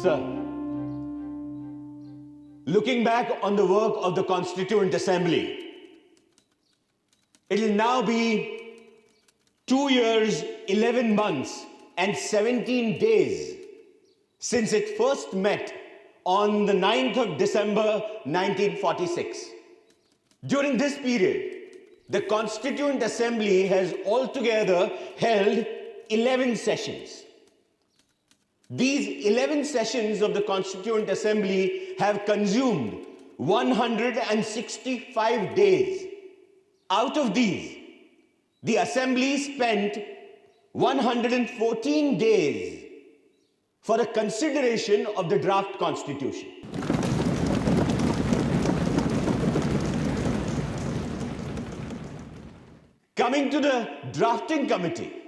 Sir, looking back on the work of the Constituent Assembly, it will now be 2 years, 11 months, and 17 days since it first met on the 9th of December 1946. During this period, the Constituent Assembly has altogether held 11 sessions. These 11 sessions of the Constituent Assembly have consumed 165 days. Out of these, the Assembly spent 114 days for the consideration of the draft Constitution. Coming to the drafting committee,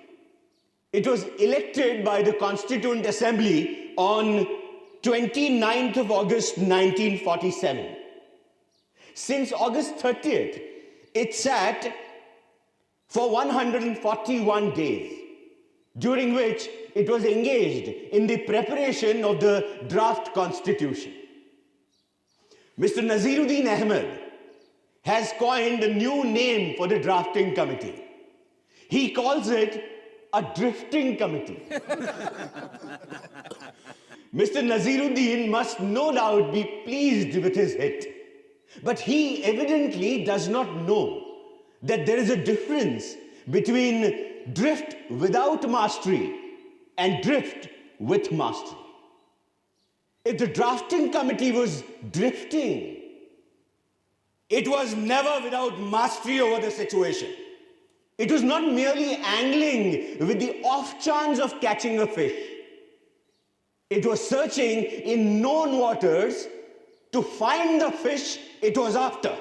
it was elected by the Constituent Assembly on 29th of August 1947. Since August 30th, it sat for 141 days, during which it was engaged in the preparation of the draft Constitution. Mr. Naziruddin Ahmed has coined a new name for the drafting committee. He calls it a drifting committee. Mr. Naziruddin must no doubt be pleased with his hit, but he evidently does not know that there is a difference between drift without mastery and drift with mastery. If the drafting committee was drifting, it was never without mastery over the situation. It was not merely angling with the off chance of catching a fish. It was searching in known waters to find the fish it was after.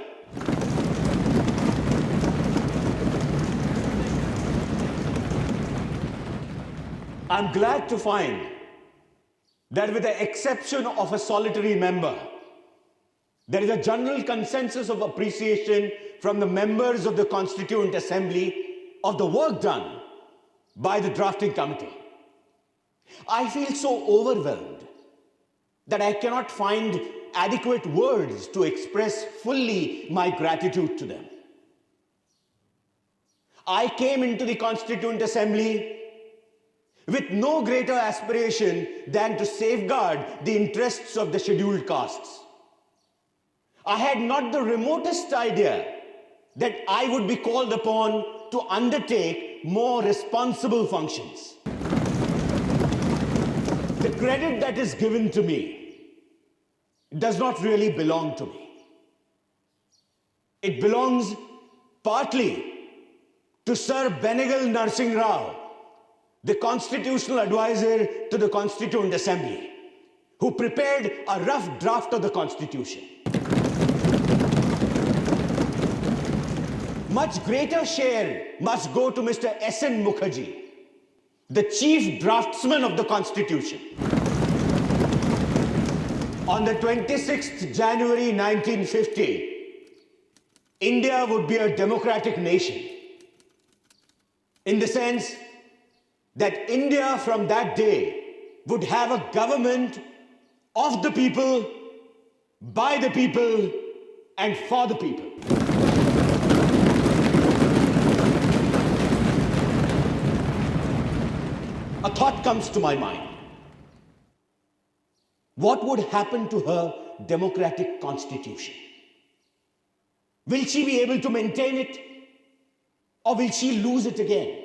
I'm glad to find that with the exception of a solitary member, there is a general consensus of appreciation from the members of the Constituent Assembly of the work done by the drafting committee. I feel so overwhelmed that I cannot find adequate words to express fully my gratitude to them. I came into the Constituent Assembly with no greater aspiration than to safeguard the interests of the scheduled castes. I had not the remotest idea that I would be called upon to undertake more responsible functions. The credit that is given to me does not really belong to me. It belongs partly to Sir Benegal Narsingh Rao, the constitutional advisor to the Constituent Assembly, who prepared a rough draft of the Constitution. Much greater share must go to Mr. S.N. Mukherjee, the chief draftsman of the Constitution. On the 26th January 1950, India would be a democratic nation, in the sense that India from that day would have a government of the people, by the people, and for the people. A thought comes to my mind. What would happen to her democratic constitution? Will she be able to maintain it, or will she lose it again?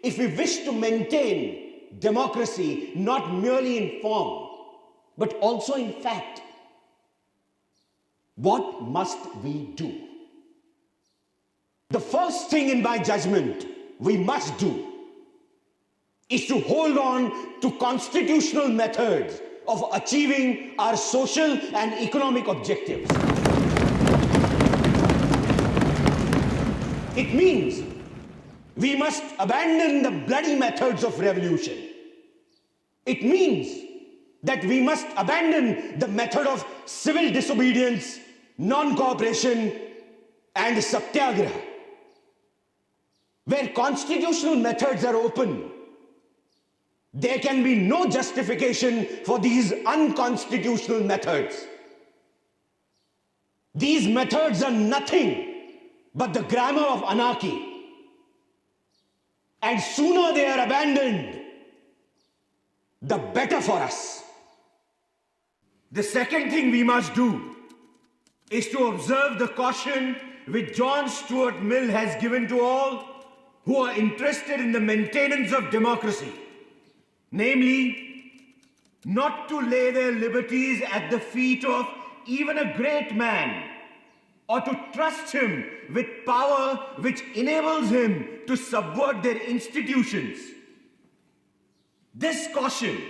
If we wish to maintain democracy not merely in form, but also in fact, what must we do? The first thing in my judgment we must do is to hold on to constitutional methods of achieving our social and economic objectives. It means we must abandon the bloody methods of revolution. It means that we must abandon the method of civil disobedience, non-cooperation, and There can be no justification for these unconstitutional methods. These methods are nothing but the grammar of anarchy. And sooner they are abandoned, the better for us. The second thing we must do is to observe the caution which John Stuart Mill has given to all who are interested in the maintenance of democracy. Namely, not to lay their liberties at the feet of even a great man, or to trust him with power which enables him to subvert their institutions. This caution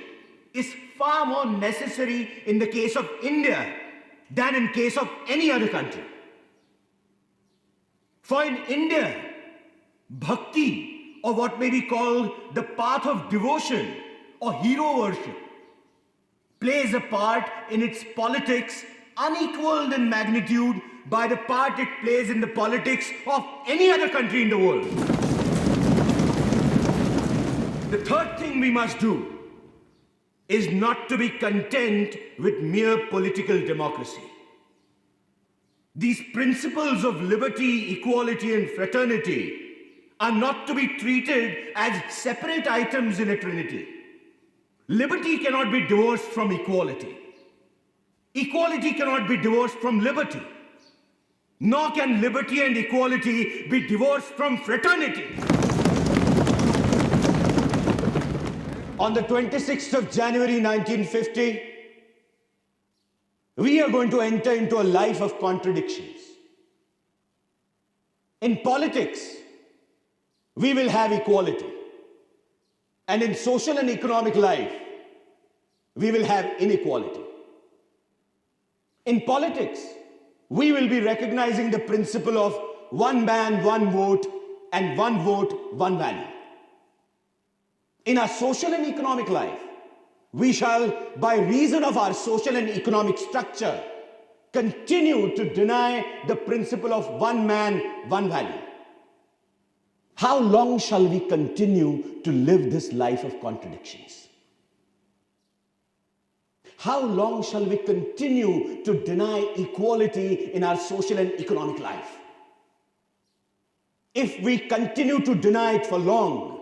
is far more necessary in the case of India than in case of any other country. For in India, bhakti, or what may be called the path of devotion or hero worship, plays a part in its politics unequaled in magnitude by the part it plays in the politics of any other country in the world. The third thing we must do is not to be content with mere political democracy. These principles of liberty, equality, and fraternity are not to be treated as separate items in a trinity. Liberty cannot be divorced from equality. Equality cannot be divorced from liberty. Nor can liberty and equality be divorced from fraternity. On the 26th of January 1950, we are going to enter into a life of contradictions. In politics, we will have equality. And in social and economic life, we will have inequality. In politics, we will be recognizing the principle of one man, one vote, and one vote, one value. In our social and economic life, we shall, by reason of our social and economic structure, continue to deny the principle of one man, one value. How long shall we continue to live this life of contradictions? How long shall we continue to deny equality in our social and economic life? If we continue to deny it for long,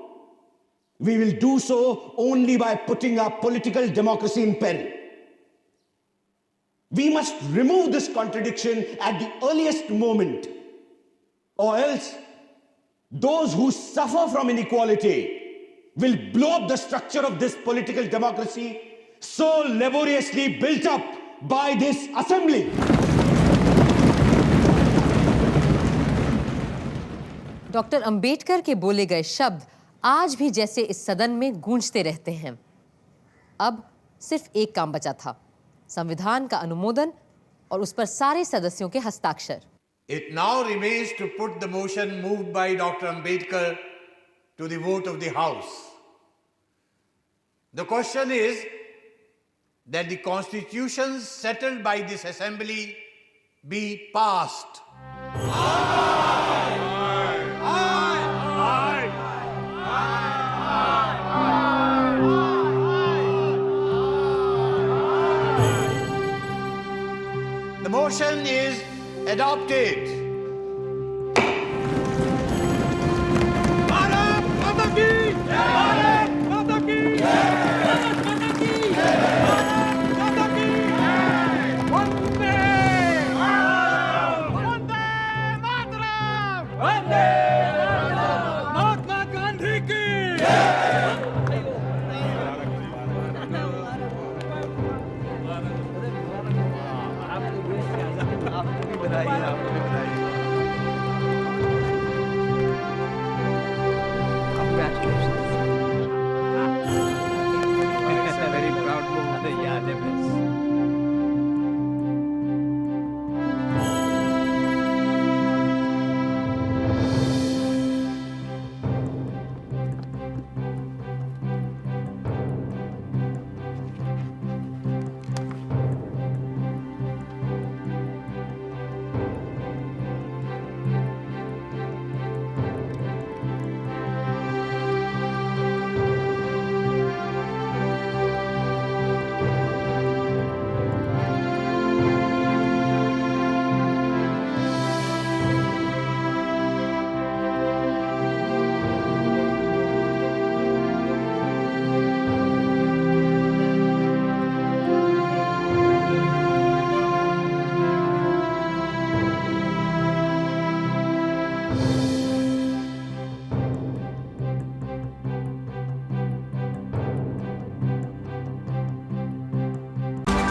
we will do so only by putting our political democracy in peril. We must remove this contradiction at the earliest moment, or else those who suffer from inequality will blow up the structure of this political democracy so laboriously built up by this assembly. Doctor Ambedkar के बोले गए शब्द आज भी जैसे इस सदन में गूंजते रहते हैं। अब सिर्फ एक काम बचा था, संविधान का अनुमोदन और उस पर सारे सदस्यों के हस्ताक्षर। It now remains to put the motion moved by Dr. Ambedkar to the vote of the House. The question is that the constitutions settled by this assembly be passed. The motion is adopted. Bharat माता की जय, भारत माता की जय, भारत माता की जय, भारत माता की जय, वंदे मातरम, वंदे मातरम, महात्मा गांधी की जय।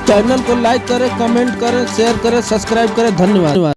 चैनल को लाइक करें, कमेंट करें, शेयर करें, सब्सक्राइब करें। धन्यवाद।